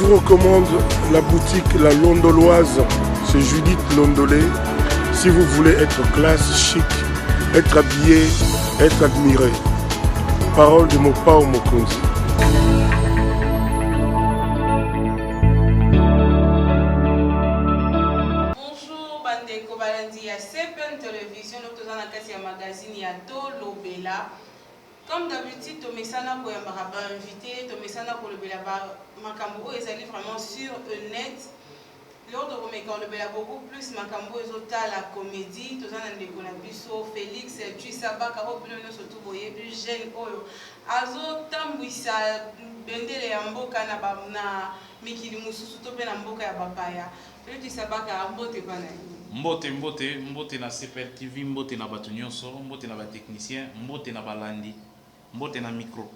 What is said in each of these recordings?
vous recommande la boutique La Londoloise. C'est Judith Londolé. Si vous voulez être classe, chic, être habillé, être admiré. Parole de Mopao Mokonzi. Bonjour, Bandeko Balandi, à CPN Télévision, nous sommes dans la magazine Yato Lobela. Comme d'habitude, tu messana pour invité, tu messana pour le Bela Makambo, ils allaient vraiment sur net. Lors de Romekon, le Bela beaucoup plus Makambo, ils ont la comédie, tous en Ndeko Félix, Tuisaba, Karo Pino, surtout, voyez, plus jeune, Oyo. Azo Tambouissa, Bendele Amboka, na Mikili Moussousou, Topé Namboka, Babaya. Félix Tuisaba, Mbote Banaï. Mbote na CPL TV, mbote na bato nyonso, mbote na ba technicien, mbote na balandi, mbote na micro.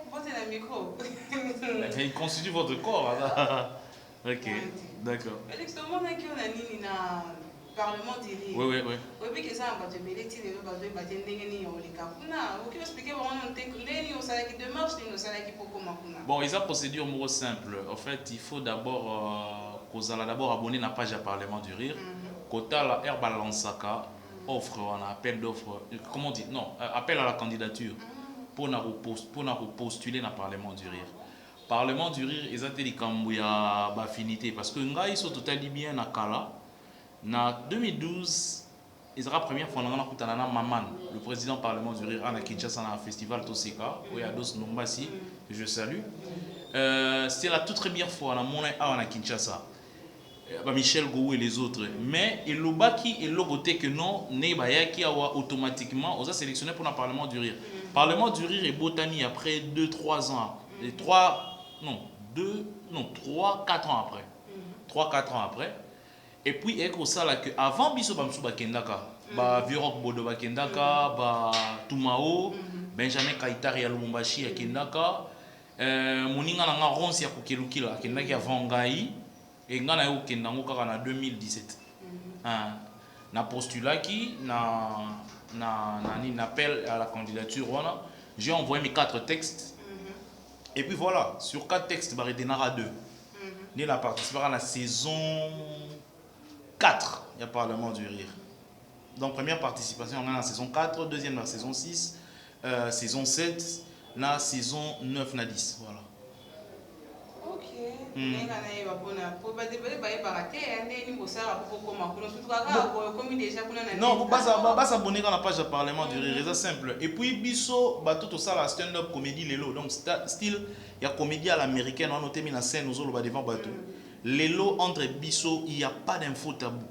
Mbote na micro. Il constitue votre corps. Ok, d'accord. Félix, tout le monde a qui on a nini na Parlement du Rire. Oui. Oui, puis que ça, on va te belé, tu les vas te battre, n'engue on les capuna. Vous qui expliquer vraiment on t'écouter, on s'allait qui démarche, on s'allait qui pour comment kuna. Bon, ils ont procédure mot simple. En fait, il faut d'abord d'abord abonner à la page à Parlement du Rire. Kota la herba lansaka offre on appel d'offre. Comment on dit? Non, appel à la candidature pour postuler dans le Parlement du Rire. Parlement du Rire, ils ont dit qu'il y a une affinité parce que ils sont totalement bien à Kala. En 2012, ils ont la première fois que Maman, le président du Parlement du Rire, à Kinshasa, dans un festival Toseka, où il y a d'autres Nombasi, que je salue. C'était la toute première fois à Kinshasa. Michel Gou et les autres. Mais il y a le côté que non, qui a automatiquement on a sélectionné pour le Parlement du Rire. Le Parlement du Rire est botani après 2-3 ans. 3-4 ans après. 3-4 ans après. Et puis, il y a ça que avant Biso Bamsou Bakendaka, Virok Bodo Bakendaka, Tumao, Benjamin Kaitari Lumumbashi Akendaka, Moninga Nanga Ronsi Akokelukila, Akendaki avant Gaï, et Ngana Yokendango en 2017. Na postulat qui, na appel à la candidature, j'ai envoyé mes 4 textes. Et puis voilà, sur 4 textes, il y en aura 2. Il a participé à la saison 4, il y a Parlement du Rire. Donc, première participation, on a la saison 4, deuxième la saison 6, saison 7, la saison 9, la 10. Voilà. Ok. Non, vous ne s'abonner à la page de Parlement du Rire, c'est simple. Et puis, Bisso, tout ça, la stand-up comédie, Lelo. Donc, style, il y a comédie à l'américaine, on a noté la scène, nous allons devant bateau. Lelo, entre Bisso, il n'y a pas d'info tabou.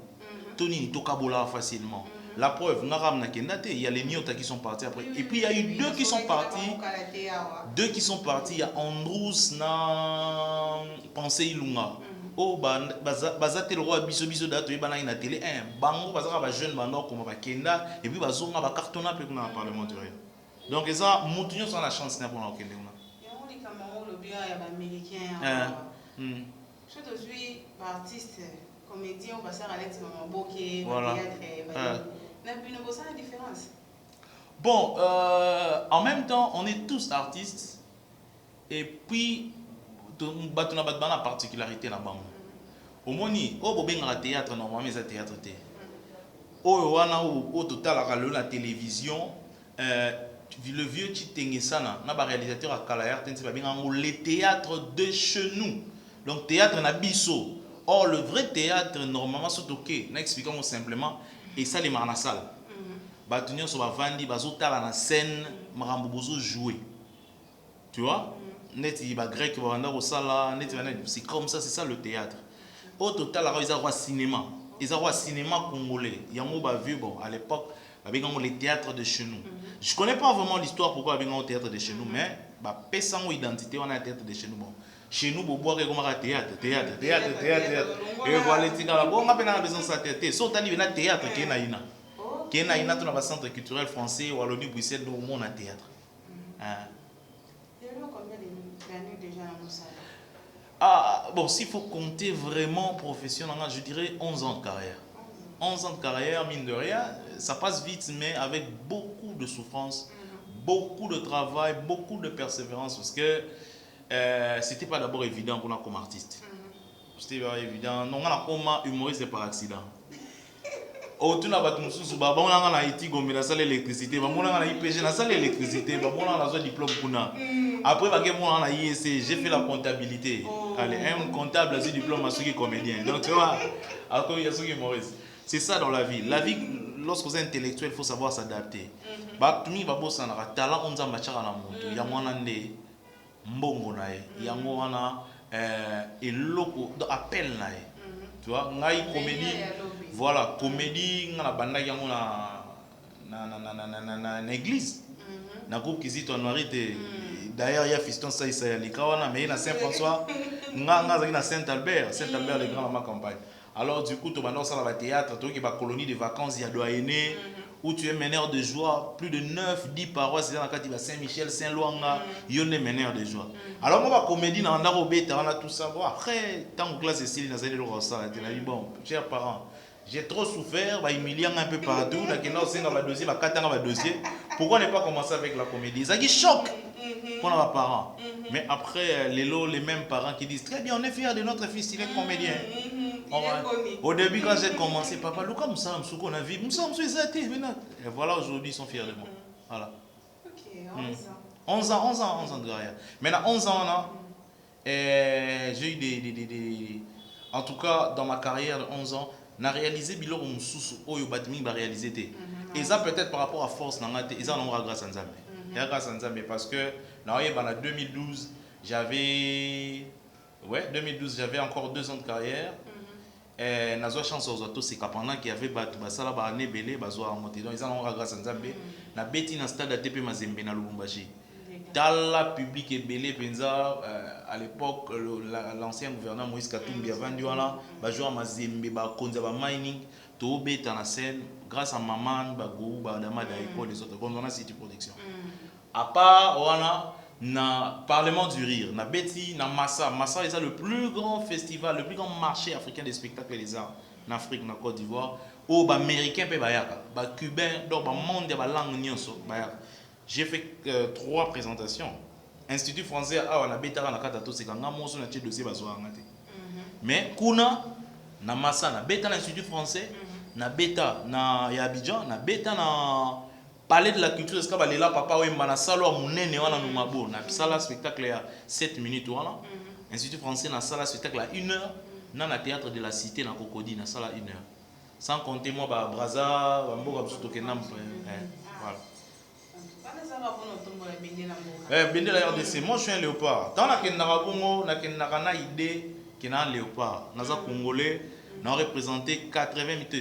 Tony, Tokabola facilement. La preuve, il y a les Nyota qui sont partis après. Et puis, il y a eu 2 qui sont partis. 2 qui sont partis. Il y a Androus, na Pensé Ilunga. Oh, bazate le roi biso dato yebana ina télé bango bazaka ba jeune bando comme ba kenda et puis bazonga ba cartonna pe na Parlement du Rire. Donc ça mutunyo sans la chance na pour na kende na. Ya on dit comment le bien ya ba américain. Je te suis artiste comédien on va ça Alex Mamboké théâtre. Na bino bossa la différence. Bon, en même temps, on est tous artistes et puis batuna batbana particularité na bango. Au moni, au bobenga théâtre normalement mais théâtre té. Au wana au total la télévision le vieux Chitengesana na ba réalisateur à Kalayer tense ba benga le théâtre de chez nous. Donc théâtre na biso. Or le vrai théâtre normalement sotoké, na expliquons simplement et ça les marna salle. Batunyo so ba vandi bazotala na scène marambo bozo jouer. Tu vois? Net il va grec au sala net c'est comme ça, c'est ça le théâtre. Au total ils ont un cinéma, ils ont un cinéma congolais. Il y a un vieux bon à l'époque avec les théâtres de chez nous. Je connais pas vraiment l'histoire pourquoi avec un théâtre de chez nous, mais bah personne identité on a un théâtre de chez nous bon. Chez nous boire comme un théâtre. Et voilà les tika bon on a pas besoin de ça théâtre. Sauf tani na théâtre qui na ina. Qui na ina tout dans le centre culturel français ou à l'ONU Bruxelles nous on a théâtre. Bon, s'il faut compter vraiment professionnel, je dirais 11 ans de carrière. 11 ans de carrière, mine de rien, ça passe vite, mais avec beaucoup de souffrance, beaucoup de travail, beaucoup de persévérance. Parce que c'était pas d'abord évident qu'on a comme artiste. C'était pas évident. Non, on a comme humoriste par accident. Autour de la sous on a Haïti comme la salle d'électricité, on a IPG la salle d'électricité, on a le diplôme kuna. Après on a IEC, j'ai fait la comptabilité. Allez, un comptable a ce diplôme à ceux qui est comédien. Donc tu vois, après il y a ceux qui humoriste. C'est ça dans la vie. La vie, lorsque vous êtes intellectuel, il faut savoir s'adapter. Bah tout le monde va bosser dans le talent, on a machara na moto. Il y a moi nande mbongo nae, il y a moi na eloko appel nae. Tu vois, ngai comédie. Voilà, comédie, on a bandé na église. Na groupe qui dit on arrête. D'ailleurs, il y a Fiston Saïsa, les Kawana, mais il y a Saint-François, il y a Saint-Albert, Saint-Albert, les grands dans ma campagne. Alors, du coup, tu vas dans le théâtre, tu as une colonie de vacances, il y a Doyenné, où tu es meneur de joie, plus de 9-10 paroisses, c'est dans le cas Saint-Michel, Saint-Louanga, il y a des meneurs de joie. Alors, moi, ma comédie, on a tout ça. Bon, après, tant que classe Cécile, on a dit, bon, chers parents, j'ai trop souffert, bah, humilié un peu partout, pourquoi ne pas commencer avec la comédie? Ça qui choque pour nos parents. Mais après, les mêmes parents qui disent, très bien, on est fiers de notre fils, il est comédien. Au début, quand j'ai commencé, papa, Lucas, Moussa, on a vu, Moussa, et voilà, aujourd'hui, ils sont fiers de moi. Voilà. Ok, 11 ans de carrière. Maintenant, 11 ans, là, j'ai eu des. En tout cas, dans ma carrière de 11 ans, on a réalisé Bilor Moussous, Oyo Batmi, va réaliser. Et ça, peut-être par rapport à force, ils en ont grâce à Nzambe. Grâce à Nzambe, parce que, en 2012, j'avais encore 2 ans de carrière. Et j'ai chance aux autos, c'est pendant qu'il y avait Basala, Bané, Belé, Bazoa, monté. Donc, ils en ont grâce à Nzambe. Na beti na stade ATP Mazembe na Lubumbashi. Tala public et Belé Penza, à l'époque, l'ancien gouverneur Moïse Katumbi a vendu là, Bajoa Mazembe, Bakonza, Mining, Tobe, Tanacel, grâce à Maman, Bagou, Badama, Daiko, les autres, comme on a City Production. À part, voilà. Na Parlement du Rire, na Betty, na Massa. Massa est le plus grand festival, le plus grand marché africain des spectacles et des arts en Afrique, en Côte d'Ivoire. Où les Américains peuvent bayaka, les Cubains, donc le monde de la langue nyonso bayaka. J'ai fait 3 présentations. Institut français a na betara na katato c'est quand ngamoso na tché dossier bazoa ngate. Mais kuna na Massa na beta l'Institut français, na beta na ya Abidjan, na beta na Palais de la culture, est-ce que là, papa, oui, na salo munene wana numabo, na sala spectacle à 7 minutes wana. Institut français na sala spectacle à 1 heure, na théâtre de la cité na Cocody na sala 1 heure. Sans compter moi ba Braza, ba mboka biso tokenam voilà. Bende la RDC, moi je suis un léopard. Tant na kenaka bongo, na kenaka na idée que na léopard. Naza congolais, na représenté 80 millions de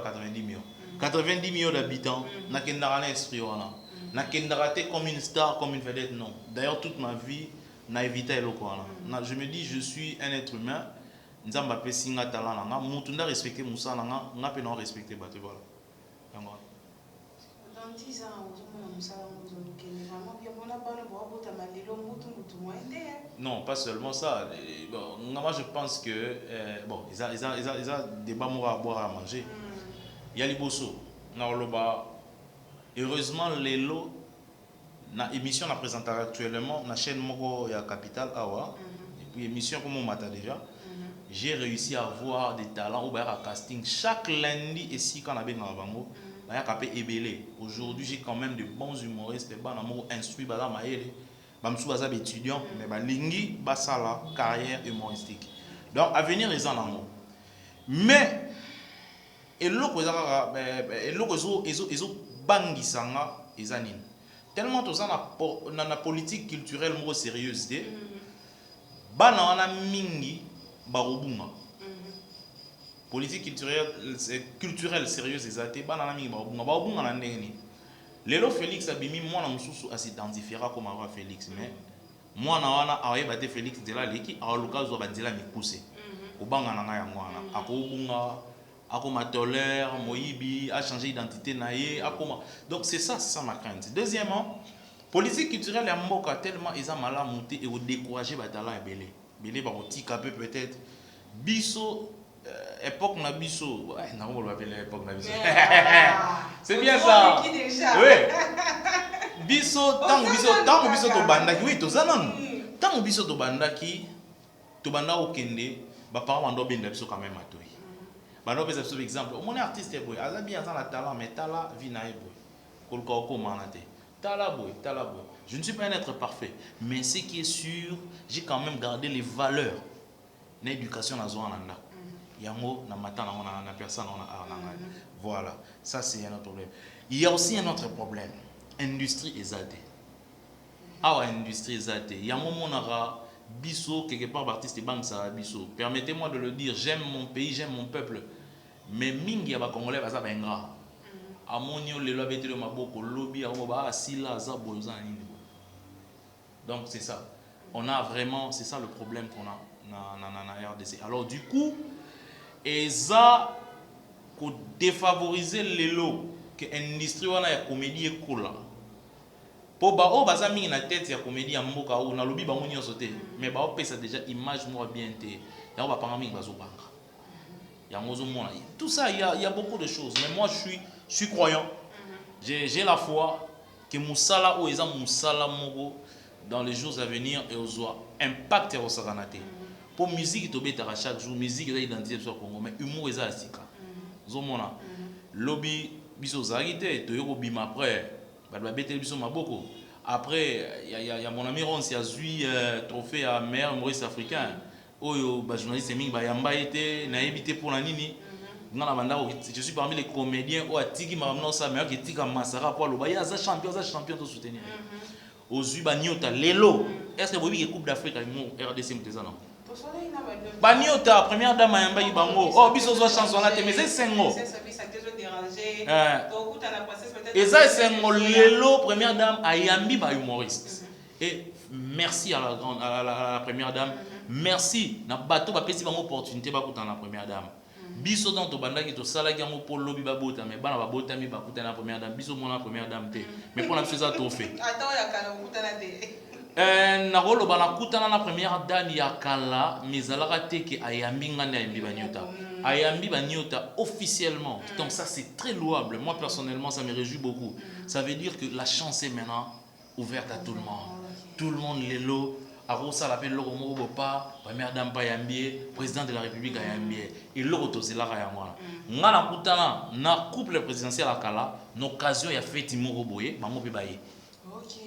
90 millions. 90 millions d'habitants, n'a qu'un esprit, n'a qu'un comme une star, comme une vedette, non. D'ailleurs, toute ma vie, n'a évité le quoi. Je me dis, je suis un être humain, nous avons appelé Singa Talana, nous avons respecté Moussa, nous avons respecté Baté, voilà. Dans 10 ans, non, pas seulement ça. Bon, moi, je pense que, bon, ils ont des bas à boire à manger. Il y a les bosso. Heureusement, les lots, na émission na présente actuellement, na chaîne Moko ya Capital Awa. Et puis émission comme on m'a déjà. J'ai réussi à avoir des talents au casting chaque lundi ici quand on a bien dans Bango. Il y a capé ébélé. Aujourd'hui, j'ai quand même de bons humoristes, des bons instruits bala maële. Bamsou bazab étudiant, mais ba lingi basala carrière humoristique. Donc avenir les en amour. Mais et l'autre bangisanga ezanine tellement tout ça na politique culturelle mo sérieuse de bana wana mingi barobunga politique culturelle sérieuse ezate bana na mingi barobunga na ndeni lelo Félix abimi mwana mususu asidentifiera comme avoir Félix mais mwana wana aweba te Félix de la leki aluka zo bandela mikuse obanga na nga ya mwana akobunga Akoma tolère, Moïbi a changé d'identité naïe, donc c'est ça ma crainte. Deuxièmement, politique culturelle est mboka tellement ils ont mal à monter et au décourager batala et belé. Belé ba otika peut-être biso époque na biso, ouais, na on va appeler époque na biso. C'est bien ça. Oui. Biso tant biso to banda oui to zanon. Tant tant biso to bandaki to banda okende ba parents bando benda biso quand même atoyi bando pesa biso exemple mon artiste boy aza bien ça la talent mais tala vina boy kolka ko manate tala boy je ne suis pas un être parfait mais ce qui est sûr j'ai quand même gardé les valeurs l'éducation na zo nanda yango na matana na personne on a voilà ça c'est un autre problème. Il y a aussi un autre problème industrie exaltée. Ah ouais, industrie exaltée. Il y a un moment où biso quelque part artiste banque ça biso. Permettez-moi de le dire, j'aime mon pays, j'aime mon peuple. Mais mingi ya ba congolais ba za benga. Amonio le lobe te le maboko lobby ba asila za boza nini. Donc c'est ça. On a vraiment, c'est ça le problème qu'on a na RDC. Alors du coup, et ça pour défavoriser les lots que l'industrie wana ya comédie ekola po ba o baza mingi na tête ya comédie ya mboka o na lobi bango nyonso te mais ba opesa déjà image moi bien te ya ba panga mingi bazo banga ya ngozo mona tout ça il y a beaucoup de choses mais moi je suis croyant j'ai la foi que musala o eza musala moko dans les jours à venir et aux impact au saranate pour musique to betara chaque jour musique eza identité sur Congo mais humour eza asika zomona lobby biso zarité to yoko bima après ba betel biso maboko après il y a mon ami Ron qui a eu trophée à meilleur humoriste africain oyo ba journaliste mingi ba yamba été na évité pour la nini ngana banda je suis parmi les comédiens o atiki mamno ça meilleur que tika masara pour lo ba ya za champion to soutenir ozu ba nyota lelo est-ce que bobi coupe d'Afrique mo RDC mteza non Baniota première dame yamba ibango oh biso zo chanson la te mais c'est sengo et ça c'est sengo lelo première dame ayambi ba humoriste et merci à la grande à la première dame merci na bato ba pesi bango opportunité ba kuta na première dame biso dans to banda ki to sala ki yango pour lobby ba bota mais bana ba bota mi ba kuta na première dame biso mona première dame te mais pour na biso ça to fait attends ya kana kuta na te Narolo banakutana na première dame ya kala mizalaka te ke ayambi nganda ayambi banyota ayambi banyota officiellement donc ça c'est très louable moi personnellement ça me réjouit beaucoup ça veut dire que la chance est maintenant ouverte à tout le monde lelo arosa l'appelle loko moko pas première dame pa yambi président de la république ayambi et loko tozelaka ya mwana ngana kutana na couple présidentiel à kala n'occasion ya fête moko boye bango pe baye.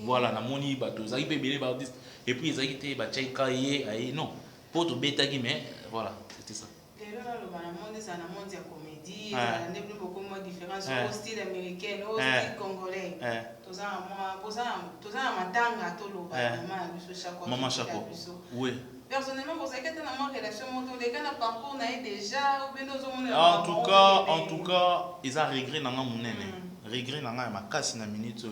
Voilà, na moni bato zaki pe belé ba artiste et puis zaki te ba chaika yé non pour to beta qui mais voilà c'était ça. Lelo na lo bana monde ça na monde ya comédie ça na beaucoup moins différence au style américain au style congolais toza matanga to lo ba maman Chako oui personnellement vous avez été dans ma relation moto les gars parcours na déjà ou bien nous en tout cas ils a regret na munene regret na nga makasi na minute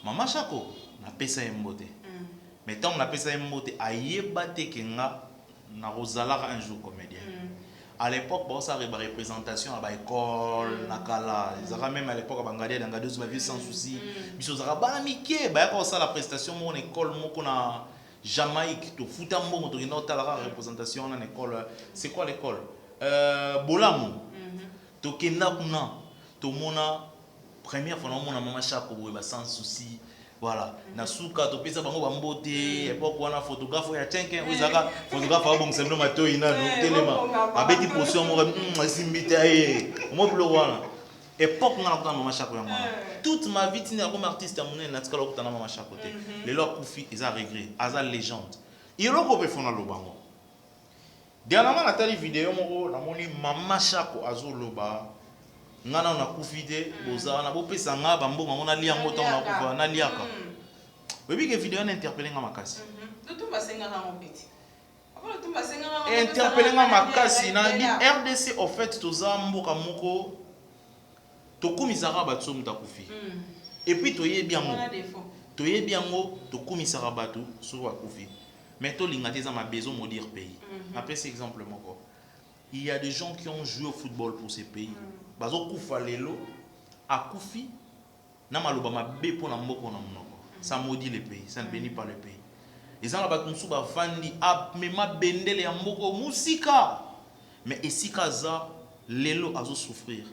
Maman Chako, na pesa mbote. Mais tant na pesa mbote, ayeba te kenga na rozalaka un jour comédien. À l'époque, bon ça avait représentation à l'école, na kala. Ils avaient même à l'époque bangadier d'angadeuse ma vie sans souci. Biso zara ba mike, ba ko ça la prestation mon école moko na Jamaïque, to futambo to ina la représentation na école. C'est quoi l'école Bolamu. To kenda kuna to mona première fois on a maman Chako boy sans souci voilà na suka to pesa bango bambote époque wana photographe ya tchenken ozaka photographe a bon semble mato ina no telema abeti position mo simbite ay mo blo wana époque ngana ko maman Chako ya mwana toute ma vie tina comme artiste amone na tikala ko tana maman Chako te les leur kufi ils a regret aza légende il lo ko pe fona lo bango dernièrement na tali vidéo mo na moni maman Chako azo loba ngana na kufite boza na bopesa nga bambonga ngona lia ngoto na kufa na liaka webi ke vidéo na interpeller nga makasi tutumba senga ngo peti après tutumba senga ngo interpeller nga makasi na di RDC au fait toza mboka moko to komisaka batso muta kufi et puis toyebi yango to komisaka bato so wa kufi mais to lingate za ma besoin maudire pays après cet exemple moko il y a des gens qui ont joué au football pour ces pays bazo kufa lelo akufi na maloba mabe pona mboko na monoko ça maudit les pays ça ne bénit pas le pays les gens là ba kunsu ba fandi mema bendele ya mboko musika mais esika za lelo azo souffrir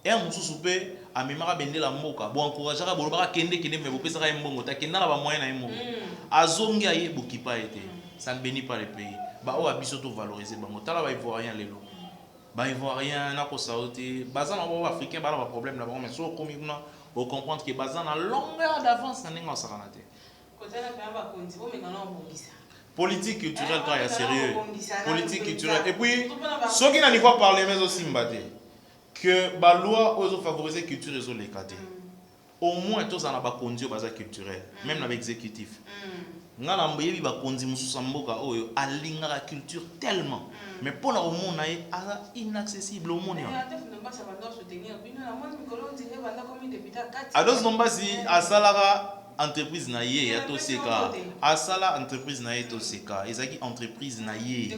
et mususu pe amemaka bendela mboka bo encourageaka bolobaka kende mais bopesaka ye mbongo ta kenda na ba moyen na ye mbongo azongi aye bokipa ete ça ne bénit pas le pays ba o abiso to valoriser bango tala ba ivoirien lelo ba ivoirien na ko sauter baza na ba africain ba na problème là mais so komi kuna au comprendre que baza na longueur d'avance na ninga sakana te politique culturelle quand il y a sérieux politique culturelle et puis ceux qui n'ont pas parlé mais aussi mbaté que la loi ose favoriser culture et les cadets au moins tous en a pas conduit base culturel même avec exécutif ngala mboyebi ba kondi mususa mboka oyo alinga la culture tellement mais pour au monde est inaccessible au monde ados nombasi asalara entreprise na ye ya toseka asala entreprise na ye toseka ezaki entreprise na ye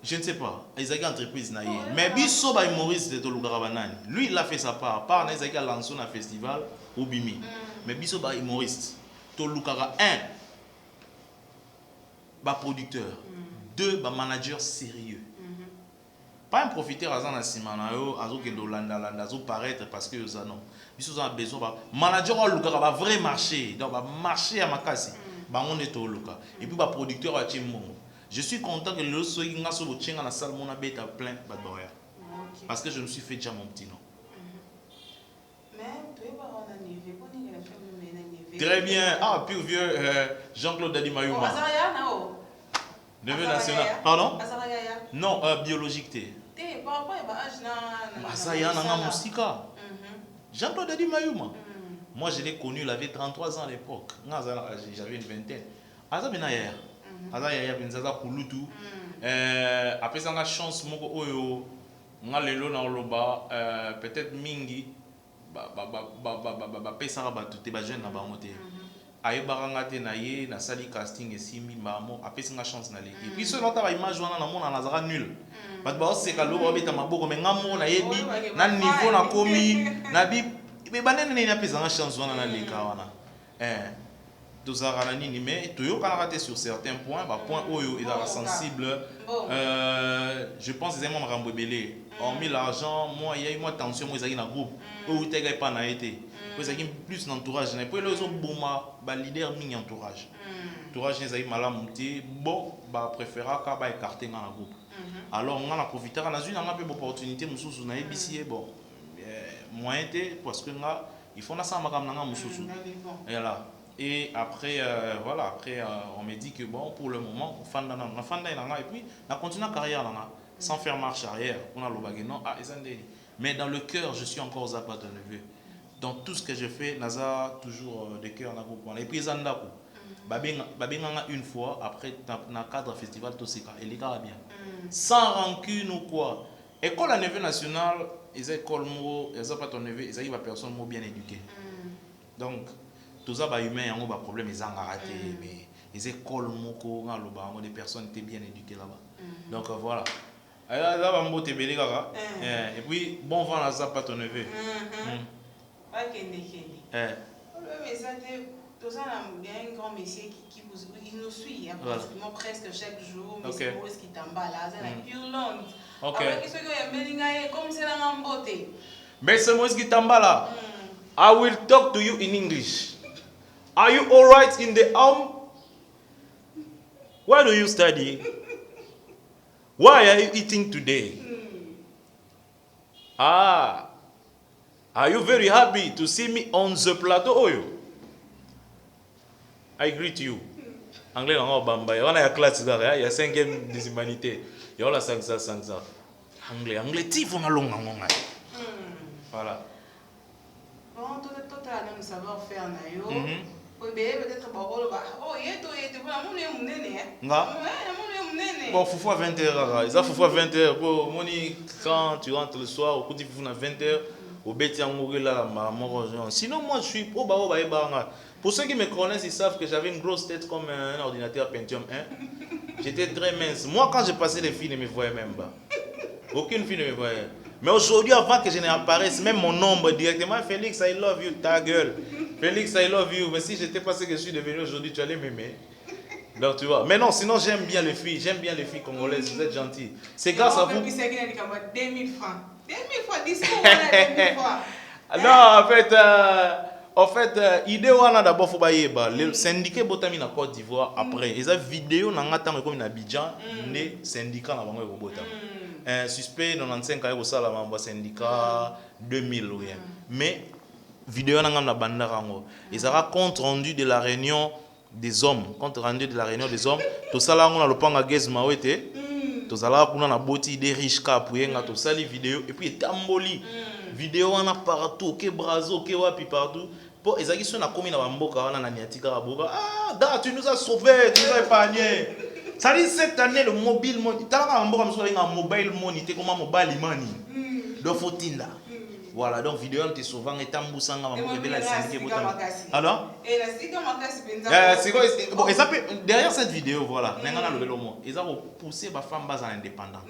je ne sais pas ezaki entreprise na ye mais biso ba humoriste de lugara banani lui il a fait sa part na ezaki lancer na festival au bimi mais biso ba humoriste to lugara un ba producteur deux ba manager sérieux pas un profiteur azan na simana yo azoke do landa azo paraître parce que ça non biso a besoin ba manager au lugara ba vrai marché donc ba marché à makasi ba on est au luka et puis ba producteur a timongo. Je suis content que le soir il a sur le na salle mon abet à plein badboya parce que je me suis fait déjà mon petit nom. Très bien. Ah, puis vieux Jean-Claude Dadi Mayouma. Neveu national. Pardon? Non, biologique t'es. Asaya nanga musika. Jean-Claude Dadi Mayouma. Moi je l'ai connu, il avait 33 ans à l'époque. J'avais une vingtaine. Asa hier. Asa yaya benzaza kulutu après ça nga chance moko oyo nga lelo na loba peut-être mingi ba pesa ba tout ba jeune na ba moté ayo baranga te na ye na sali casting esimi mamo après ça nga chance na leki puis ce nota ba image wana na mona nazara nul bat ba oseka lo ba beta maboko mais nga mona yebi na niveau na komi na bi be banene ni na pesa nga chance wana na leka wana tous aranani mais tu as raté sur certains points bah point oyo il est sensible je pense que c'est mon rembobelé hormis l'argent moi il y a eu moi tension moi ils ont un groupe où tu n'as pas été vous avez plus d'entourage et puis les autres boma bah leader mini entourage entourage ils ont mal monté bon bah préféra qu'à bah écarter dans le groupe alors on a profité on a eu une opportunité mususu na ebisi bon moyen parce que là il faut na ça makam na mususu et là. Et après, voilà, après on me dit que bon, pour le moment, on fait et puis on continue la carrière sans faire marche arrière. On a le bagage, non, mais dans le cœur, je suis encore Zapa de neveu. Dans tout ce que je fais, Naza toujours de cœur dans groupe. Et puis Zandako, babenganga une fois après dans cadre festival Toseka, et les gars bien, sans rancune ou quoi. École à neveu national, ils école mo, ils pas ton neveu, ils ont personne bien éduquée. Donc tous ça ba humain yango ba problème ils ont raté mais les écoles moko ngaloba des personnes étaient bien éduquées là-bas donc voilà là ba mbote belé kaka et puis bon vent là ça pas ton neveu pas kende mais ça tous ça un grand monsieur qui il nous suit pratiquement presque chaque jour mais c'est pour ce qui t'emballe là c'est la Irlande après ce que y melinga comme c'est la mbote mais c'est moi qui t'emballe là I will talk to you in English. Are you all right in the home? Where do you study? Why are you eating today? Ah, are you very happy to see me on the plateau? Oyo? I greet you. Anglais, on a la classe, il y a 5e des humanités. Il y a la 500. Anglais, tif, on a long. Voilà. Bon, tout le savoir-faire, peut-être bon, faut faire 20h. Ça faut faire 20h. Bon, quand tu rentres le soir, au coup de 20h, au bêtis en mourir là, sinon, moi je suis au bas. Pour ceux qui me connaissent, ils savent que j'avais une grosse tête comme un ordinateur Pentium 1. J'étais très mince. Moi, quand je passais, les filles ne me voyaient même pas. Aucune fille ne me voyait. Mais aujourd'hui, avant que je n'apparaisse, même mon nombre directement, Félix, I love you, ta gueule. Félix, I love you. Mais si j'étais pas ce que je suis devenu aujourd'hui, tu allais m'aimer. Donc tu vois. Mais non, sinon j'aime bien les filles. J'aime bien les filles congolaises. Vous êtes gentils. C'est grâce à vous. 2000 francs. 2000 francs, discours, 2000 francs. Non, en fait, idée wana d'abord faut bayeba. Le syndicat botami na Côte d'Ivoire après. Et ça vidéo na ngata comme na Abidjan, né syndicat na bango botami. Suspect 95 ka ko sala mamba syndicat 2000 oui. Mais vidéo na ngam na banda rango. Et ça va compte rendu de la réunion des hommes, compte rendu de la réunion des hommes. To sala ngona lopanga gez mawete. To sala kuna na boti des riches ka puyenga to sali vidéo et puis tamboli. Vidéo wana partout, ke brazo, ke wapi partout. Pour ezaki so na komi na bamboka wana na niatika baboka. Ah, da tu nous as sauvés, tu nous as épargnés. Ça dit cette année le mobile money, tala bamboka mso nga mobile money, te comment mobile money. Do fotinda. Voilà, donc vidéo on te souvent etambusa nga bamboka bela syndiqué botam. Alors? Et la sika makasi penza. C'est quoi bon, et ça peut derrière cette vidéo voilà, nga na lobelo mo, ils ont poussé ba femme bas indépendante.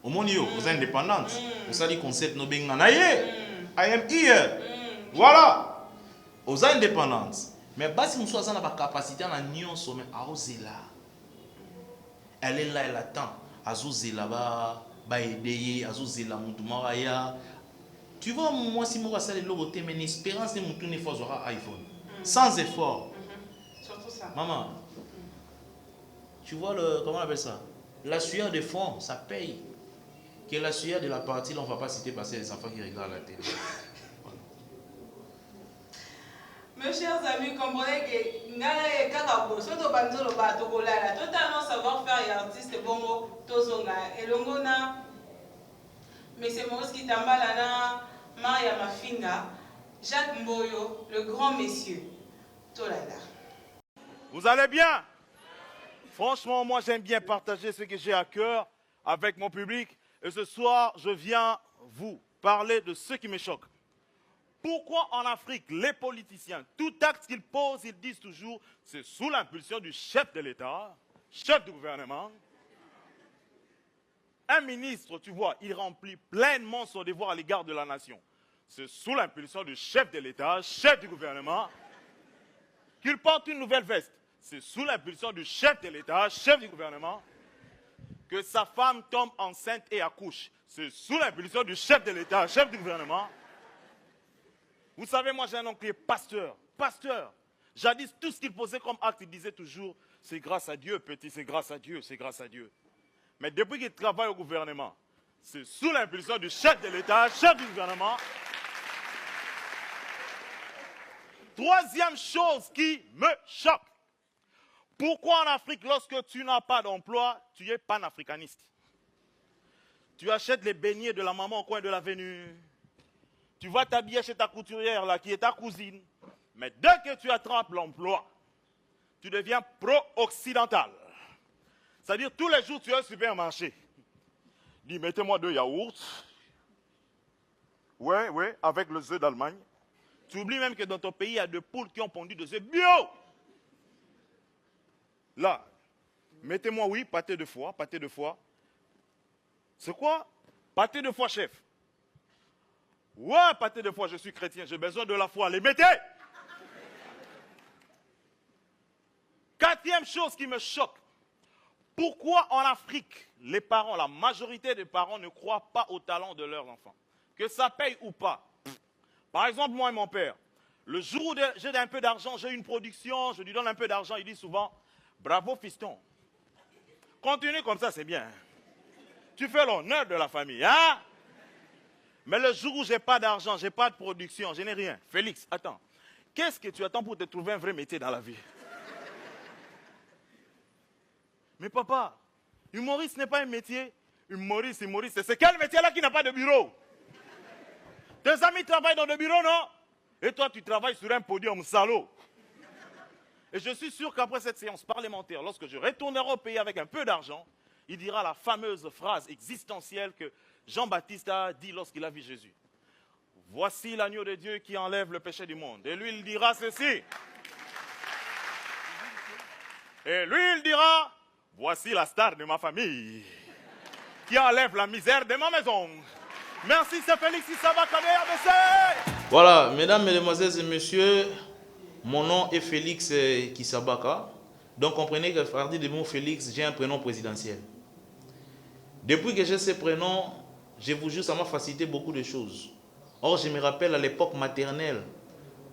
Au monde, vous êtes indépendante. Vous allez concept no benga na ye. I am here. Voilà. Vous êtes indépendante. Mais basi muso azana ba capacité na nyonso mais aozela. Elle est là, elle attend. Azozela ba aider, azozela mutu mawaya. Tu vois moi si moi ça le logo mais une espérance de mutu ne fazora iPhone. Sans effort. Surtout ça. Maman. Tu vois le comment on appelle ça? La sueur de fond, ça paye. Que la sueur de la partie, là, on ne va pas citer parce que les enfants qui regardent la télé. Mes chers amis, comprenez que Ngala et Kakabo, surtout Banzolo Batogola, totalement savoir-faire et artiste bongo, Tozonga, et Longona, M. Moroski Tambalana, Maria Mafinga, Jacques Mboyo, le grand monsieur, Tolada. Vous allez bien? Franchement, moi j'aime bien partager ce que j'ai à cœur avec mon public. Et ce soir, je viens vous parler de ce qui me choque. Pourquoi en Afrique, les politiciens, tout acte qu'ils posent, ils disent toujours, c'est sous l'impulsion du chef de l'État, chef du gouvernement. Un ministre, tu vois, il remplit pleinement son devoir à l'égard de la nation. C'est sous l'impulsion du chef de l'État, chef du gouvernement, qu'il porte une nouvelle veste. C'est sous l'impulsion du chef de l'État, chef du gouvernement, que sa femme tombe enceinte et accouche. C'est sous l'impulsion du chef de l'État, chef du gouvernement. Vous savez, moi j'ai un oncle qui est pasteur. Pasteur. Jadis, tout ce qu'il posait comme acte, il disait toujours, c'est grâce à Dieu, petit, c'est grâce à Dieu, c'est grâce à Dieu. Mais depuis qu'il travaille au gouvernement, c'est sous l'impulsion du chef de l'État, chef du gouvernement. Troisième chose qui me choque. Pourquoi en Afrique, lorsque tu n'as pas d'emploi, tu es panafricaniste? Tu achètes les beignets de la maman au coin de l'avenue. Tu vas t'habiller chez ta couturière, là, qui est ta cousine. Mais dès que tu attrapes l'emploi, tu deviens pro-occidental. C'est-à-dire, tous les jours, tu es au supermarché. Dis, mettez-moi 2 yaourts. Ouais, avec le œuf d'Allemagne. Tu oublies même que dans ton pays, il y a 2 poules qui ont pondu des œufs bio. Là, mettez-moi, oui, pâté de foie, pâté de foie. C'est quoi? Pâté de foie, chef. Ouais, pâté de foie, je suis chrétien, j'ai besoin de la foi. Les mettez! 4e chose qui me choque. Pourquoi en Afrique, les parents, la majorité des parents ne croient pas au talent de leurs enfants? Que ça paye ou pas? Par exemple, moi et mon père, le jour où j'ai un peu d'argent, j'ai une production, je lui donne un peu d'argent, il dit souvent, bravo fiston. Continue comme ça, c'est bien. Tu fais l'honneur de la famille, hein? Mais le jour où je n'ai pas d'argent, je n'ai pas de production, je n'ai rien. Félix, attends. Qu'est-ce que tu attends pour te trouver un vrai métier dans la vie? Mais papa, humoriste n'est pas un métier. Humoriste, c'est quel métier-là qui n'a pas de bureau? Tes amis travaillent dans le bureau, non? Et toi, tu travailles sur un podium, salaud. Et je suis sûr qu'après cette séance parlementaire, lorsque je retournerai au pays avec un peu d'argent, il dira la fameuse phrase existentielle que Jean-Baptiste a dit lorsqu'il a vu Jésus. Voici l'agneau de Dieu qui enlève le péché du monde. Et lui, il dira ceci. Et lui, il dira, voici la star de ma famille qui enlève la misère de ma maison. Merci, c'est Félix Isabaka de RDC. Voilà, mesdames, mesdemoiselles et messieurs, mon nom est Félix Kisabaka. Donc comprenez que à partir du mot Félix, j'ai un prénom présidentiel. Depuis que j'ai ce prénom, je vous jure, ça m'a facilité beaucoup de choses. Or, je me rappelle à l'époque maternelle,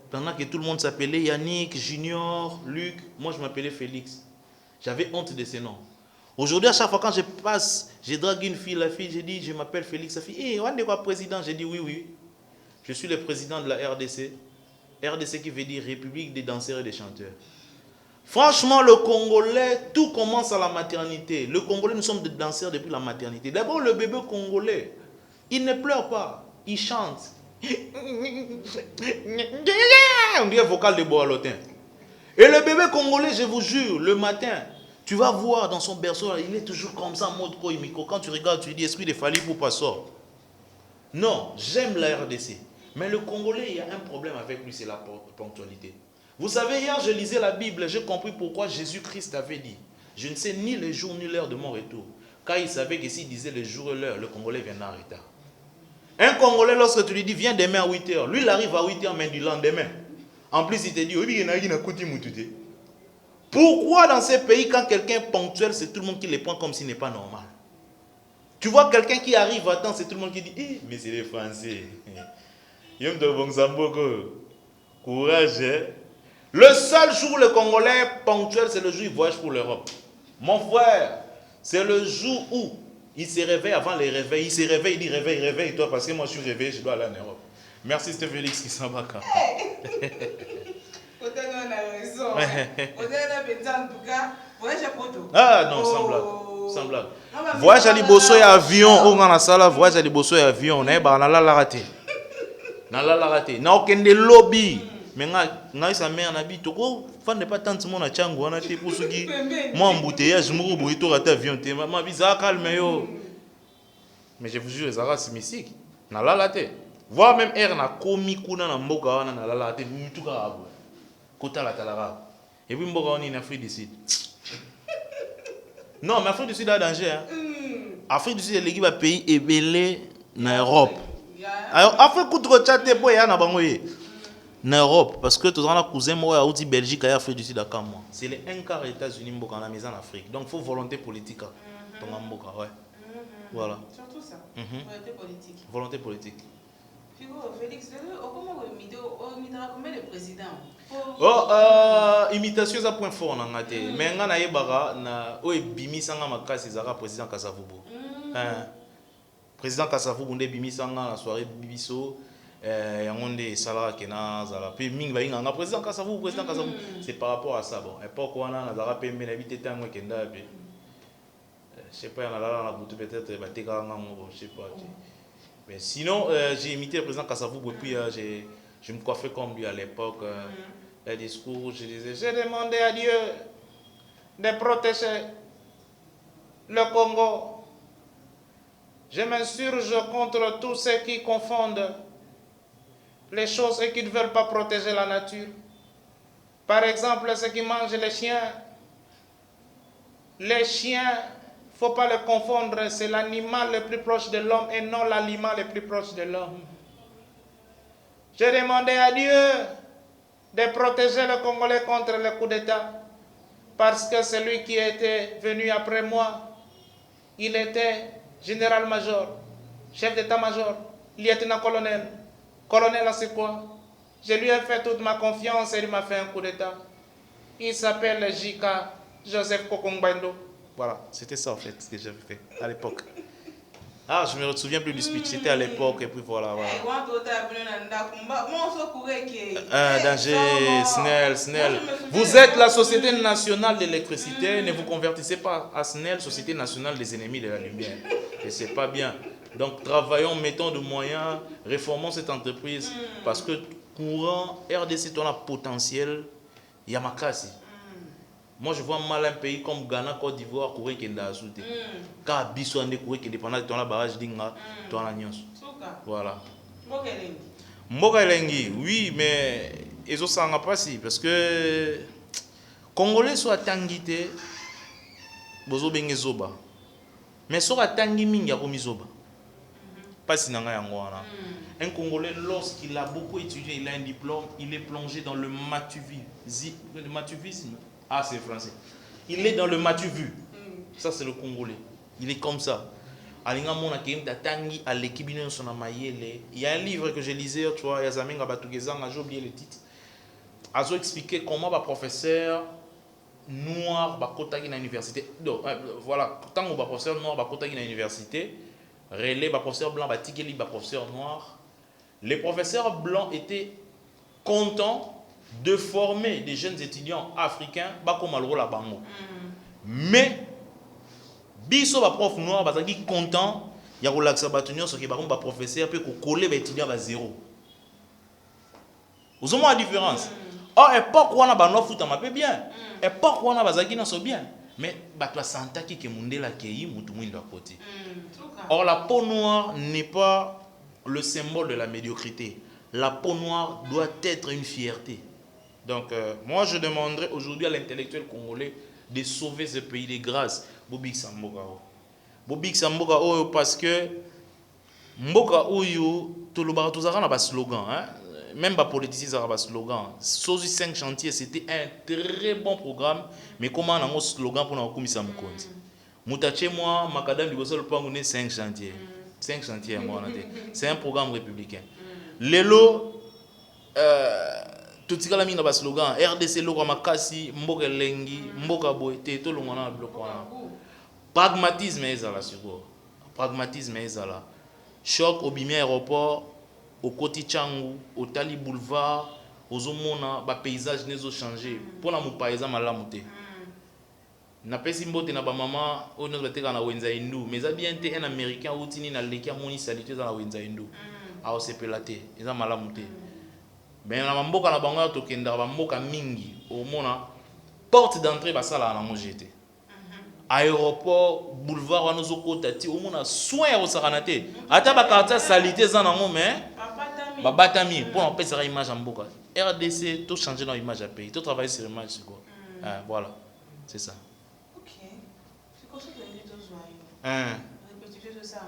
pendant que tout le monde s'appelait Yannick, Junior, Luc, moi je m'appelais Félix. J'avais honte de ces noms. Aujourd'hui, à chaque fois quand je passe, je drague une fille, la fille, je dis, je m'appelle Félix. La fille, hé, on est quoi président? J'ai dit, oui, oui. Je suis le président de la RDC. RDC qui veut dire République des danseurs et des chanteurs. Franchement, le Congolais, tout commence à la maternité. Le Congolais, nous sommes des danseurs depuis la maternité. D'abord, le bébé congolais, il ne pleure pas, il chante. On dirait vocal de Boalotin. Et le bébé congolais, je vous jure, le matin, tu vas voir dans son berceau, il est toujours comme ça, en mode Koimiko. Quand tu regardes, tu dis, esprit de Fali pour pas sort. Non, j'aime la RDC. Mais le Congolais, il y a un problème avec lui, c'est la ponctualité. Vous savez, hier, je lisais la Bible, j'ai compris pourquoi Jésus-Christ avait dit, je ne sais ni le jour ni l'heure de mon retour. Car il savait que s'il disait le jour et l'heure, le Congolais viendra en retard. Un Congolais, lorsque tu lui dis, viens demain à 8h, lui, il arrive à 8h, mais du lendemain. En plus, il te dit, pourquoi dans ces pays, quand quelqu'un est ponctuel, c'est tout le monde qui le prend comme s'il n'est pas normal? Tu vois quelqu'un qui arrive à temps, c'est tout le monde qui dit, eh, mais c'est les Français. Courage. Hein? Le seul jour le Congolais ponctuel, c'est le jour où il voyage pour l'Europe. Mon frère, c'est le jour où il se réveille avant les réveils. Il se réveille, il dit réveille-toi, parce que moi je suis réveillé, je dois aller en Europe. Merci, c'était Félix qui s'en va quand. Ah non, sans blague. Voyage à Liboso et avion, on a sala, voyage à Liboso et avion, on a la raté. On a la raté. On a aucun des lobbies. Mais on a sa mère, on a dit, fan n'est pas tant de monde à Tchango, on a été pour ceux qui. Moi, embouteillage, je me rebrouille tout raté avion. Ma vie, ça calme, yo. Mais je vous jure, ça c'est mystique. On a la raté. Voir même air na komi kuna na mboka wana na la raté, tout carabo. Kota la talara. Et puis mboka on est en Afrique du Sud. Non, mais Afrique du Sud a danger. Hein. Afrique du Sud est l'équipe à pays ébélé en Europe. Alors, Afrique contre Tchad, pour y aller en Europe, parce que tous les cousins moi au Belgique et Afrique du Sud à Cameroun. C'est les un quart des États-Unis mboka en maison en Afrique. Donc il faut volonté politique. Dans mboka, ouais. Voilà. Surtout ça. Volonté politique. Volonté politique. Félix, comment on imitera combien de présidents? Imitation c'est un point fort dans ngate. Mais ngana yebara na o ebimi sanga makasi zaka président Kasavubu. Président Kasavubu nde bimi sanga la soirée bibiso yangonde sala kena zala pe mingi ba inga président Kasavubu c'est par rapport à ça bon. Époque wana na zara pembe na bité tango kenda be. Je sais pas on a la boutou peut-être ba teka ngamo je sais pas. Mais sinon, j'ai imité le président Kasavubu et puis je me coiffais comme lui à l'époque. Les discours, je disais, j'ai demandé à Dieu de protéger le Congo. Je m'insurge contre tous ceux qui confondent les choses et qui ne veulent pas protéger la nature. Par exemple, ceux qui mangent les chiens. Les chiens, il ne faut pas les confondre, c'est l'animal le plus proche de l'homme et non l'aliment le plus proche de l'homme. J'ai demandé à Dieu de protéger le Congolais contre le coup d'État parce que celui qui était venu après moi, il était général-major, chef d'état-major, lieutenant-colonel. Colonel, c'est quoi? Je lui ai fait toute ma confiance et il m'a fait un coup d'État. Il s'appelle Jika Joseph Kokongbendo. Voilà, c'était ça en fait ce que j'avais fait à l'époque. Ah, je me souviens plus du speech, c'était à l'époque et puis voilà. Danger, SNEL. Vous êtes la Société nationale d'électricité, ne vous convertissez pas à SNEL, Société nationale des ennemis de la lumière. Et c'est pas bien. Donc travaillons, mettons de moyens, réformons cette entreprise parce que courant, RDC, on a potentiel, Yamakasi. Moi, je vois mal un pays comme Ghana, Côte d'Ivoire, Corée qui est ajouté. Car Bissouane, Corée qui est pendant ton barrage d'Inga, ton agneau. Voilà. Mboka Elengi, oui, mais ils ont ça pas si parce que Congolais soit tangité, bozo benge zoba. Mais soit tangi mingi comme zoba. Pas si nanga yangwana. Un Congolais, lorsqu'il a beaucoup étudié, il a un diplôme, il est plongé dans le matuvisme. Ah, c'est français. Il est dans le matu vu. Ça, c'est le Congolais. Il est comme ça. alinga mona ke mtatangi à l'équipe bino sona mayele. Il y a un livre que je lisais, tu vois, Yazamenga Batugezanga, j'ai oublié le titre. Azo expliquer comment ba professeur noir ba kotaki na université. Donc voilà, tant ba professeur noir ba kotaki na université, relais ba professeur blanc ba tikeli ba professeur noir. Les professeurs blancs étaient contents de former des jeunes étudiants africains ba comme la bango. Mais biso ba prof noir ba zaki content ya ko laksa batunyo so ki ba comme ba professeur pe ko coller ba étudiant ba zéro. Vous avez la différence. Or époque wana ba no futa ma pe bien. Époque wana ba zaki na so bien. Mais ba toi santa ki ke mundela kei mutu mwindo côté. Or la peau noire n'est pas le symbole de la médiocrité. La peau noire doit être une fierté. Donc moi je demanderai aujourd'hui à l'intellectuel congolais de sauver ce pays de grâce. Bobik Samboka. Bobik Samboka parce que Mboka Oyo tout le bar tous na ba slogan hein. Même les politiciens ont un slogan. Sozi 5 chantiers, c'était un très bon programme. Mais comment on a un slogan pour nous commissaire Mukonzi? Moutache moi, Macadam du Bossol Pangoune 5 chantiers. 5 chantiers, moi. C'est un programme républicain. Lelo, tout ce qui a mis dans le slogan, RDC Lora Makasi, Mboka Lengi, Mboka Boete, tout le monde a bloqué. Pragmatisme est là, pragmatisme est là. Choc au Bimé aéroport. Au côté Tchangou, au Tali Boulevard, aux Omona, les paysages ont changé. Pour la paysan malamute. Na pesi mbote na ba maman, on nous bateka na wenza hindu, mais ça bien été un américain ou tini na leki moni salité dans la wenza hindu. A o sepelate, eza malamute. Mais na mboka na bango to kenda ba mboka mingi, au mona porte d'entrée ba sala na mojete. Aéroport, boulevard wanozo kota ti au mona soin au saranate. Ata ba quartier salité za na ngo mais Batami, pour en faire une image en Boka. RDC, tout changer dans l'image à pays, tout travailler sur l'image, c'est quoi. Voilà, c'est ça. Ok. C'est quoi ce que tu as dit? Répétition de ça,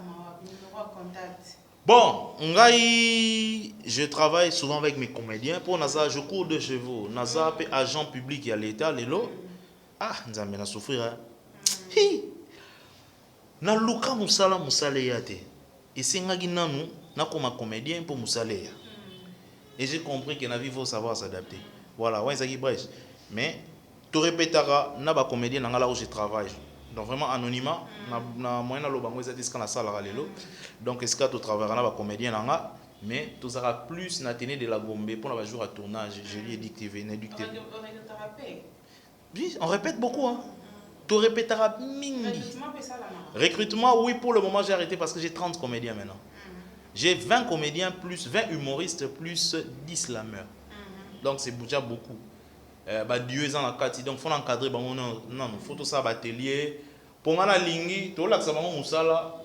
numéro de contact. Bon, je travaille souvent avec mes comédiens. Pour Naza, je cours de chevaux. Naza, agent public et à l'État, l'élo. Ah, nous allons souffrir. Hein. Hi! Na luka musala yate. Et c'est un nanou. Comme comédien pour Moussalé. Et j'ai compris que la vie faut savoir s'adapter. Voilà, ouais, ça qui brèche. Mais tu répéteras, n'a pas comédien dans là où je travaille. Donc vraiment anonymat, na moyen na lobango ça dit quand la salle lelo. Donc est-ce que tu travailleras n'a pas comédien dans là, mais tu seras plus na tenir de la Gombe pour la jour à tournage. Je lui ai dit que tu venais du oui, on répète beaucoup hein. Tu répéteras mingi. Recrutement, oui, pour le moment j'ai arrêté parce que j'ai 30 comédiens maintenant. J'ai 20 comédiens, plus 20 humoristes, plus 10 slameurs. Donc c'est déjà beaucoup. Dieu est dans la carte, donc il faut encadrer. Non, il faut tout ça, atelier. Pour moi, la ligne, tout là, ça va moussala.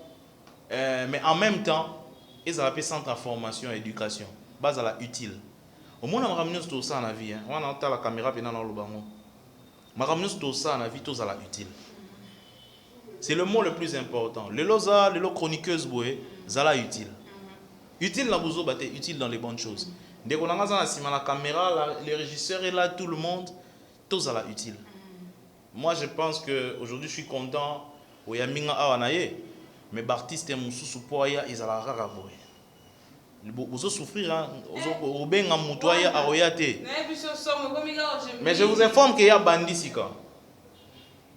Mais en même temps, ils ont appelé centre de formation et éducation. Base à la utile. Au moins, on a ramené tout ça dans la vie. On a la caméra dans le bango. On a ramené tout ça dans la vie, tout ça la utile. C'est le mot le plus important. Les loza, les chroniqueuses, ça la utile. Utile dans Bouzo, utile dans les bonnes choses. Dès qu'on a la caméra, le régisseur est là, tout le monde, tout ça là utile. Moi je pense qu'aujourd'hui je suis content, au Yaminga Awanaye, mais Bartiste et Moussou Soupoya, ils ont la rare. Vous souffrir, au Benga Moutoya à Oyate. Mais je vous informe qu'il y a bandit sika.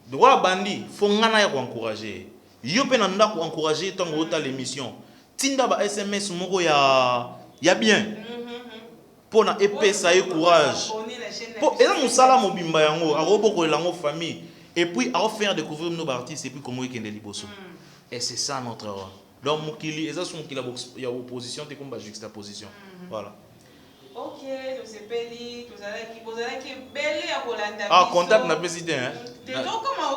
De quoi bandit, il faut encourager. Il faut encourager tant que l'émission. Tinda ba SMS moko ya bien. Pour na épée ça y courage. Pour et là musala mobimba yango, aroboko lango famille et puis à faire découvrir nos artistes et puis comment ils kende liboso. Et c'est ça notre rôle. Donc mukili eza son kila il y a opposition te comme ba juxtaposition. Voilà. OK, donc c'est peli, vous allez qui belé à Kolanda. Ah, contact na président hein. Donc comment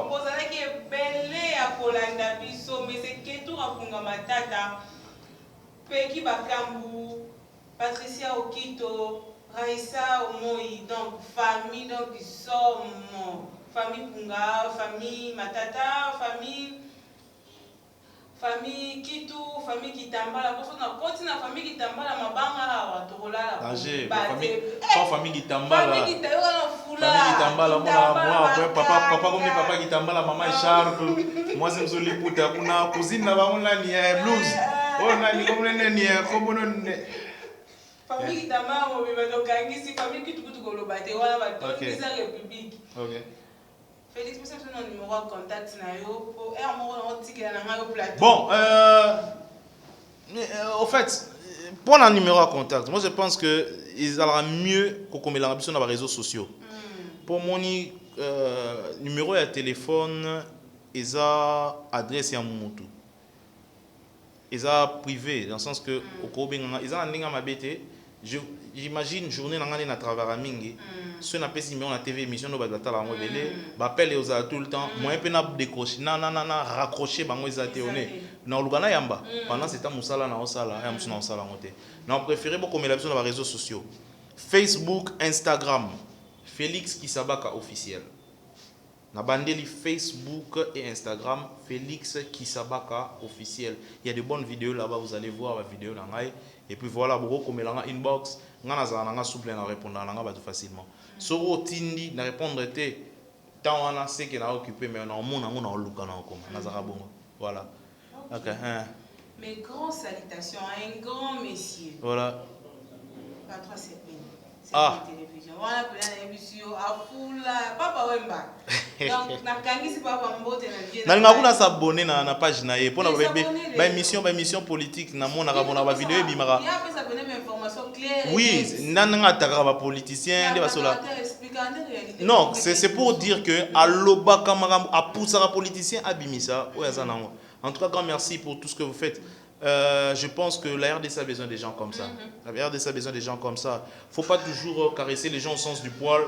vous allez qui belé à Kolanda biso mais c'est que tout rapunga matata. Peki Bakambu, Patricia Okito, Raissa Omoi, donc famille donc ils sont famille Punga, famille Matata, famille Kitu, famille Kitambala, parce qu'on a continué la famille Kitambala, Mabanga, Torola, famille Kitambala, papa comme papa Kitambala, maman Charles, Moi, c'est me liputa. Kuna cousine là, on a ni blues. On a ni comme ni comme on. Famille d'Ama, on va donc gagner si famille qui tout le bâtiment, on va tout les république. Ok. Félix, vous avez un numéro de contact na yo pour un moment on dit qu'il y a un plateau. Bon, au fait, pour un numéro à contact, moi je pense que il sera mieux qu'on met l'ambition dans les réseaux sociaux. Pour mon numéro de téléphone, ils ont adresse à mon tout. Ils ont privé dans le sens que ils ont un lien à ma BT. J'imagine journée na travers à mingi. Si on a pas numéro na TV émission no bazata la ngobele, appelle aux tout le temps. Moi un peu na décrocher, na raccrocher bango izatéoné. Na lugana yamba. Pendant ce temps musala na osala, ya musuna osala ngote. Na préféré beaucoup mais l'option dans les réseaux sociaux. Facebook, Instagram, Félix Kisabaka officiel. Na bandeli Facebook et Instagram, Félix Kisabaka officiel. Il y a de bonnes vidéos là-bas, vous allez voir la vidéo là. Et puis voilà, beaucoup comme l'anga inbox, ngana za nanga souple na répondre nanga ba facilement. Soro tindi na répondre té tant on a ce qui na occupé mais on a on luka na comme na za bongo. Voilà. OK. Mes grandes salutations à un grand monsieur. Voilà. Patron Sepine. Ah. Télévision. Voilà pour la émission à Fula, Papa Wemba. Donc na kangi si papa mbote na vie. Na ngakuna s'abonner na page na ye pour na ba émission politique na mona ka bona ba vidéo e bimara. Il y a pas s'abonner mais information claire. Oui, nanga taka ba politicien de basola. Non, c'est pour dire que aloba kamara a poussé la politicien abimisa oyaza nango. En tout cas, grand merci pour tout ce que vous faites. Je pense que la RDC a besoin des gens comme ça. La RDC a besoin des gens comme ça. Il ne faut pas toujours caresser les gens au sens du poil.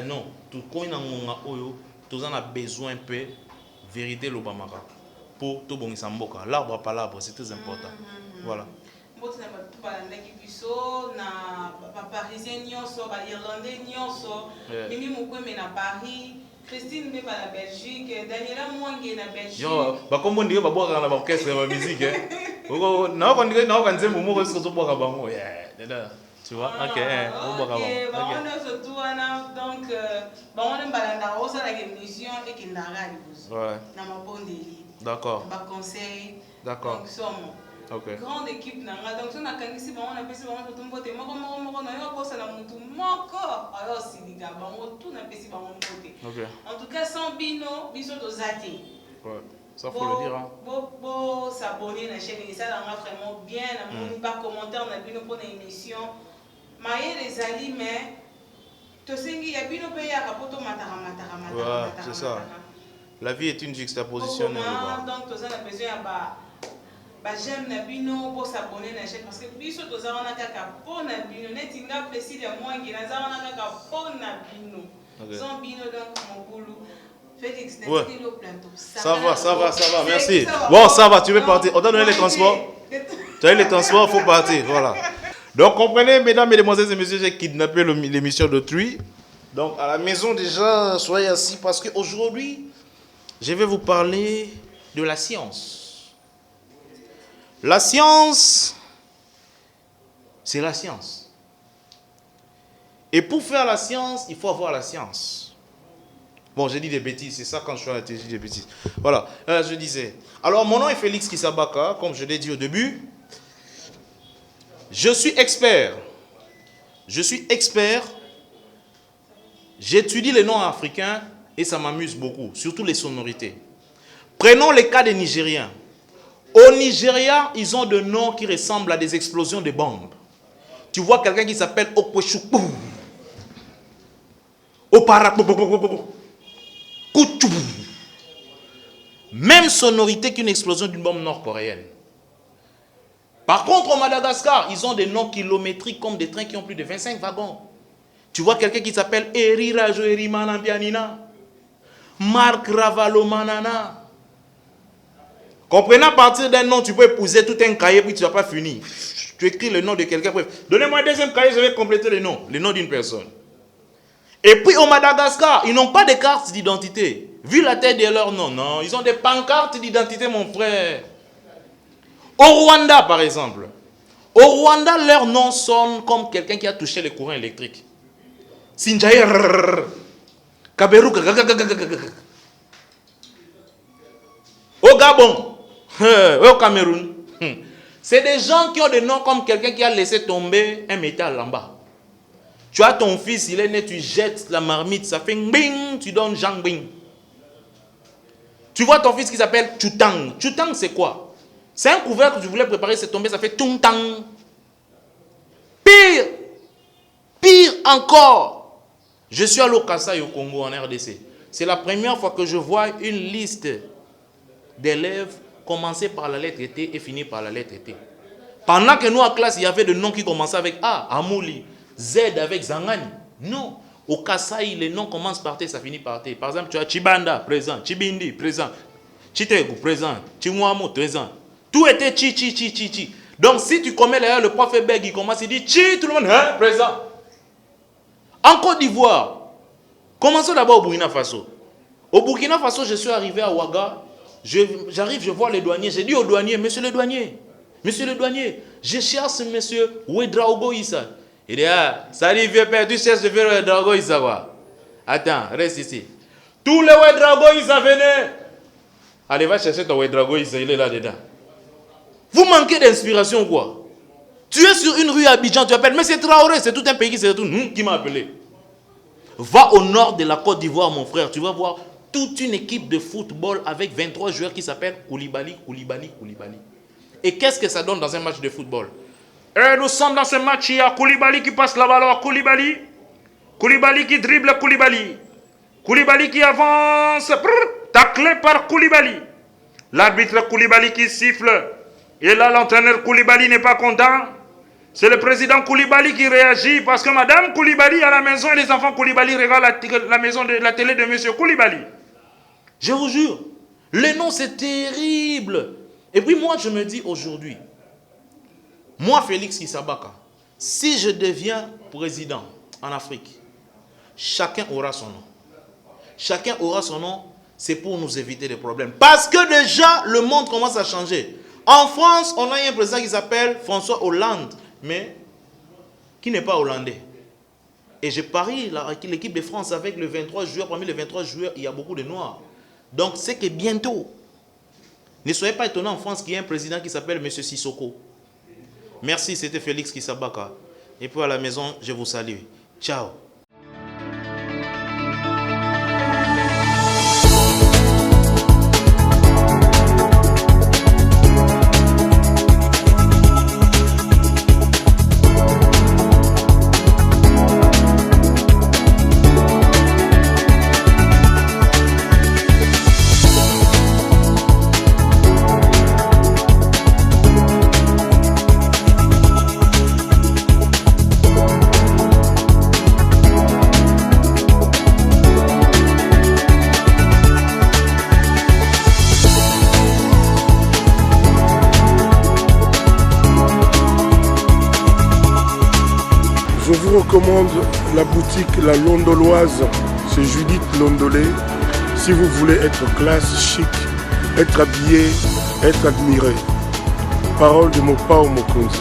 Non. Tout le monde a besoin un peu de vérité l'Obamara. Pour tout le monde. L'arbre par l'arbre, c'est très important. Voilà. Christine Beba la Belgique, Daniela Mwange la Belgique. Yo, ba comme on dit ba boire dans l'orchestre la musique hein. Non quand dire non quand c'est momo que so boire bango. Tu vois? OK, on boire bango. On est surtout donc on est balanda on la émission et qui n'a rien de ouais. Na ma bonne délit. D'accord. Ba conseil. D'accord. Donc somme. OK. Grande équipe nanga donc on a kangisi ba on a pesi ba on to mbote moko na yo bossa na mutu moko alors siliga ba on tout na pesi ba on mbote. OK. En tout cas sans bino biso to zati. Ouais. Ça faut le dire hein. Bon s'abonner à la chaîne et ça là vraiment bien na moni pas commentaire na bino pour une émission. Maye les ali mais to sengi ya bino pe ya kapoto matara. Ouais, c'est ça. La vie est une juxtaposition. Donc to ça na besoin ya ba j'aime na bino pour s'abonner na chaîne parce que biso to za wana kaka po na bino neti nga pesi de mwangi na za wana kaka po na bino. Sans bino donc mon boulot. Félix, ouais. Le plateau. Ça va, merci. Bon, ça va, tu veux partir. On t'a donné les transports. Tu as eu les transports, il faut partir, voilà. Donc comprenez, mesdames, mesdemoiselles et messieurs, j'ai kidnappé l'émission d'autrui. Donc à la maison déjà, soyez assis parce qu'aujourd'hui, je vais vous parler de la science. La science, c'est la science. Et pour faire la science, il faut avoir la science. Bon, j'ai dit des bêtises, c'est ça quand je suis à la télé, j'ai dit des bêtises. Voilà, je disais. Alors, mon nom est Félix Kisabaka, comme je l'ai dit au début. Je suis expert. J'étudie les noms africains et ça m'amuse beaucoup, surtout les sonorités. Prenons les cas des Nigériens. Au Nigeria, ils ont des noms qui ressemblent à des explosions de bombes. Tu vois quelqu'un qui s'appelle Okweshuku. Même sonorité qu'une explosion d'une bombe nord-coréenne. Par contre, au Madagascar, ils ont des noms kilométriques comme des trains qui ont plus de 25 wagons. Tu vois quelqu'un qui s'appelle Erira Joerimana Pianina, Marc Ravalomanana. Comprenez, à partir d'un nom, tu peux épouser tout un cahier puis tu ne vas pas finir. Tu écris le nom de quelqu'un. Donnez-moi un deuxième cahier, je vais compléter le nom d'une personne. Et puis au Madagascar, ils n'ont pas de carte d'identité. Vu la tête de leur nom, non, ils ont des pancartes d'identité, mon frère. Au Rwanda, par exemple. Au Rwanda, leur nom sonne comme quelqu'un qui a touché le courant électrique. Sinjaïr, Kaberuka. Au Gabon, au Cameroun. C'est des gens qui ont des noms comme quelqu'un qui a laissé tomber un métal en bas. Tu as ton fils, il est né, tu jettes la marmite, ça fait bing, tu donnes Jean Bing. Tu vois ton fils qui s'appelle Chutang. Chutang, c'est quoi? C'est un couvert que tu voulais préparer, c'est tombé, ça fait Tungtang. Pire encore. Je suis allé au Kasaï au Congo, en RDC. C'est la première fois que je vois une liste d'élèves commencer par la lettre T et finir par la lettre T. Pendant que nous en classe, il y avait des noms qui commençaient avec A, Amouli, Z avec Zangani. Non. Au Kasaï, les noms commencent par T, ça finit par T. Par exemple, tu as Chibanda, présent. Chibindi, présent. Chitegu, présent. Chimwamo, présent. Tout était chi. Donc, si tu commets l'air, le prof bègue, il commence, il dit chi, tout le monde, hein, présent. En Côte d'Ivoire, commençons d'abord au Burkina Faso. Au Burkina Faso, je suis arrivé à Ouaga. J'arrive, je vois les douaniers. J'ai dit au douanier, monsieur le douanier, je cherche monsieur Ouedraogo Issa. Il dit, ah, salut vieux père, tu cherches de faire Ouedraogo Issa quoi? Attends, reste ici. Tous les Ouedraogo Issa, venez. Allez, va chercher ton Ouedraogo Issa, il est là-dedans. Vous manquez d'inspiration quoi? Tu es sur une rue à Abidjan, tu appelles, mais c'est Traoré, c'est tout un pays qui m'a appelé. Va au nord de la Côte d'Ivoire, mon frère, tu vas voir toute une équipe de football avec 23 joueurs qui s'appellent Koulibaly. Et qu'est-ce que ça donne dans un match de football? Et nous sommes dans ce match, il y a Koulibaly qui passe la balle à Koulibaly. Koulibaly qui dribble Koulibaly. Koulibaly qui avance, taclé par Koulibaly. L'arbitre Koulibaly qui siffle. Et là, l'entraîneur Koulibaly n'est pas content. C'est le président Koulibaly qui réagit parce que Madame Koulibaly à la maison et les enfants Koulibaly regardent la maison de la télé de Monsieur Koulibaly. Je vous jure, les noms c'est terrible. Et puis moi je me dis aujourd'hui, moi Félix Kisabaka, si je deviens président en Afrique, chacun aura son nom. Chacun aura son nom, c'est pour nous éviter des problèmes. Parce que déjà le monde commence à changer. En France, on a un président qui s'appelle François Hollande, mais qui n'est pas hollandais. Et je parie l'équipe de France avec le 23 juillet, parmi les 23 juillet, il y a beaucoup de Noirs. Donc c'est que bientôt, ne soyez pas étonnés en France qu'il y ait un président qui s'appelle M. Sissoko. Merci, c'était Félix Kisabaka. Et puis à la maison, je vous salue. Ciao. Je vous recommande la boutique La Londoloise, c'est Judith Londolé. Si vous voulez être classe, chic, être habillé, être admiré. Parole de Mopao Mokonzi.